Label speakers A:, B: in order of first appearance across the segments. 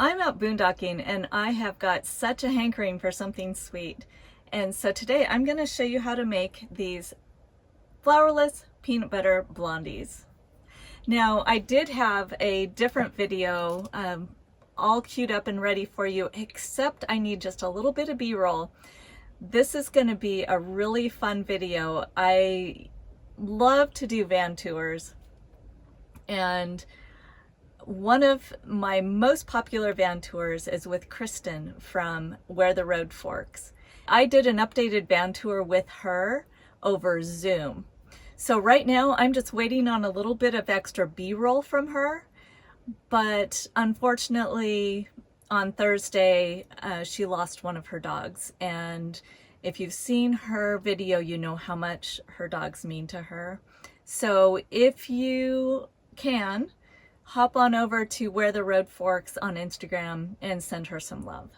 A: I'm out boondocking and I have got such a hankering for something sweet. And so today I'm going to show you how to make these flourless peanut butter blondies. Now, I did have a different video all queued up and ready for you, except I need just a little bit of B-roll. This is going to be a really fun video. I love to do van tours, and one of my most popular van tours is with Kristen from Where the Road Forks. I did an updated van tour with her over Zoom. So right now I'm just waiting on a little bit of extra B-roll from her, but unfortunately on Thursday she lost one of her dogs, and if you've seen her video you know how much her dogs mean to her. So if you can, hop on over to Where the Road Forks on Instagram and send her some love.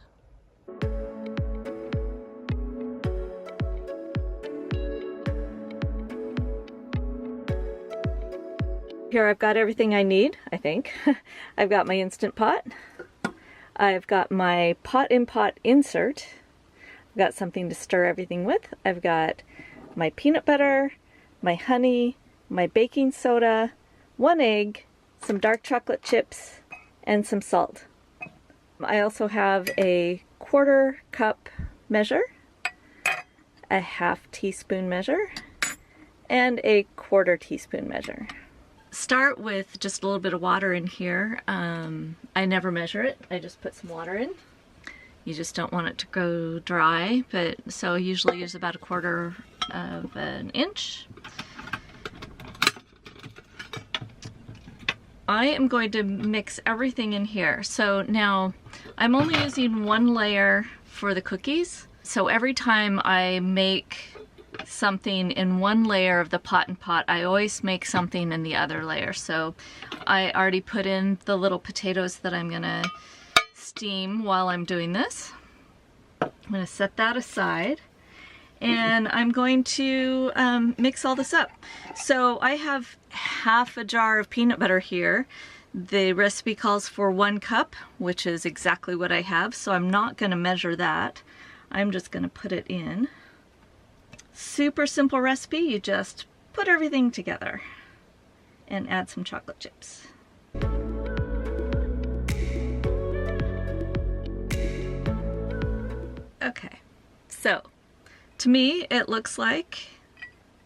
A: Here I've got everything I need, I think. I've got my Instant Pot. I've got my pot-in-pot insert. I've got something to stir everything with. I've got my peanut butter, my honey, my baking soda, 1 egg, some dark chocolate chips, and some salt. I also have a 1/4 cup measure, a 1/2 teaspoon measure, and a 1/4 teaspoon measure. Start with just a little bit of water in here. I never measure it, I just put some water in. You just don't want it to go dry, but so I usually use about 1/4 of an inch. I am going to mix everything in here. So now I'm only using 1 layer for the cookies. So every time I make something in 1 layer of the pot-in-pot, I always make something in the other layer. So I already put in the little potatoes that I'm gonna steam while I'm doing this. I'm gonna set that aside, and I'm going to mix all this up. So I have 1/2 a jar of peanut butter here. The recipe calls for 1 cup, which is exactly what I have, so I'm not gonna measure that. I'm just gonna put it in. Super simple recipe, you just put everything together and add some chocolate chips. Okay, so to me it looks like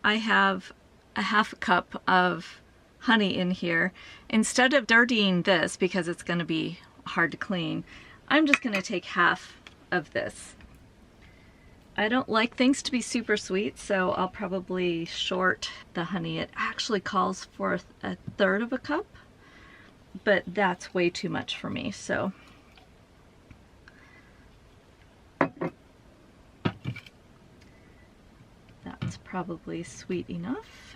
A: I have a 1/2 cup of honey in here. Instead of dirtying this, because it's going to be hard to clean, I'm just going to take 1/2 of this. I don't like things to be super sweet, so I'll probably short the honey. It actually calls for a 1/3 of a cup, but that's way too much for me, so that's probably sweet enough.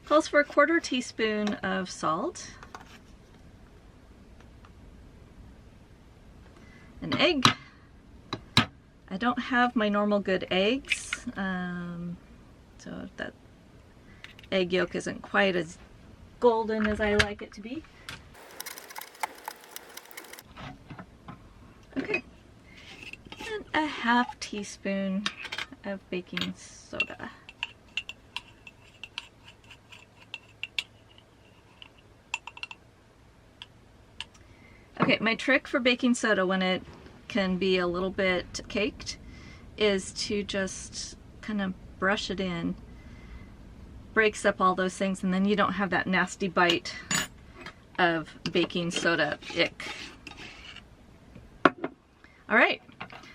A: Calls for a 1/4 teaspoon of salt, an egg. I don't have my normal good eggs, so that egg yolk isn't quite as golden as I like it to be. Okay, and a 1/2 teaspoon of baking soda. Okay, my trick for baking soda when it can be a little bit caked is to just kind of brush it in. Breaks up all those things, and then you don't have that nasty bite of baking soda ick. All right,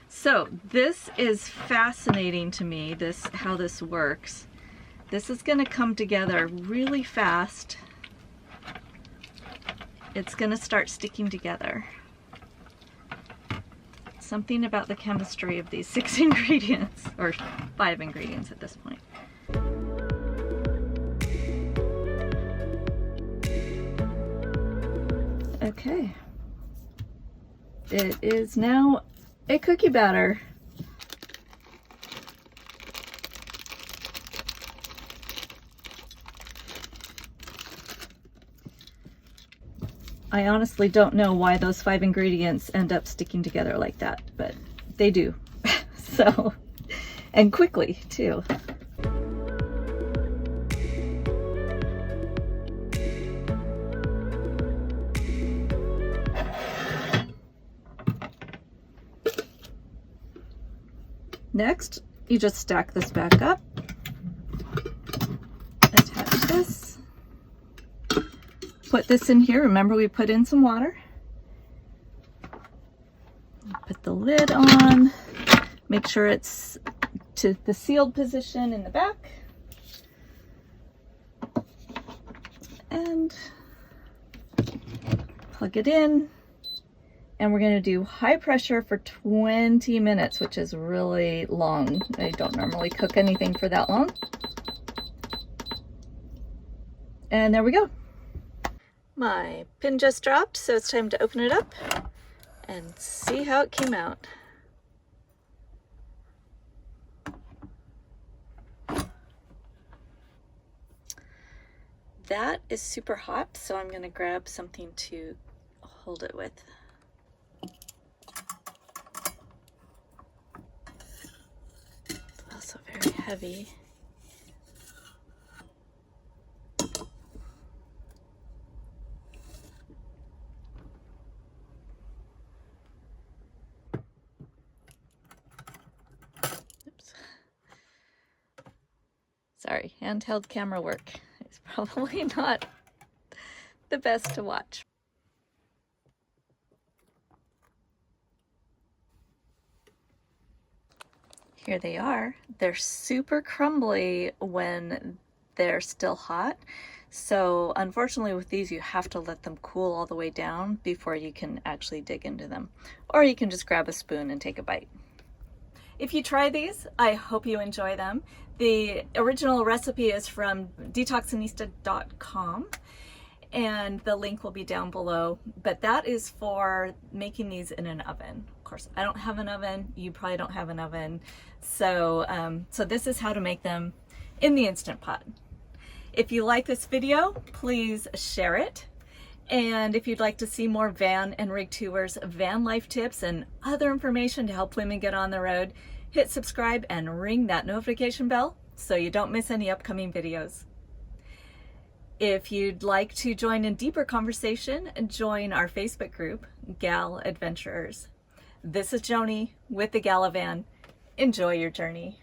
A: so this is fascinating to me, how this works. This is going to come together really fast. It's going to start sticking together. Something about the chemistry of these 6 ingredients, or 5 ingredients at this point. Okay, it is now a cookie batter. I honestly don't know why those 5 ingredients end up sticking together like that, but they do. So, and quickly too. Next, you just stack this back up, attach this, put this in here. Remember, we put in some water. Put the lid on, make sure it's to the sealed position in the back, and plug it in. And we're going to do high pressure for 20 minutes, which is really long. I don't normally cook anything for that long. And there we go. My pin just dropped, so it's time to open it up and see how it came out. That is super hot, so I'm going to grab something to hold it with. Also very heavy. Oops. Sorry, handheld camera work is probably not the best to watch. Here they are. They're super crumbly when they're still hot. So unfortunately with these, you have to let them cool all the way down before you can actually dig into them. Or you can just grab a spoon and take a bite. If you try these, I hope you enjoy them. The original recipe is from detoxinista.com. And the link will be down below, but that is for making these in an oven. Of course, I don't have an oven. You probably don't have an oven. So, so this is how to make them in the Instant Pot. If you like this video, please share it. And if you'd like to see more van and rig tours, van life tips, and other information to help women get on the road, hit subscribe and ring that notification bell so you don't miss any upcoming videos. If you'd like to join in deeper conversation, join our Facebook group, Gal Adventurers. This is Joni with the Galavan. Enjoy your journey.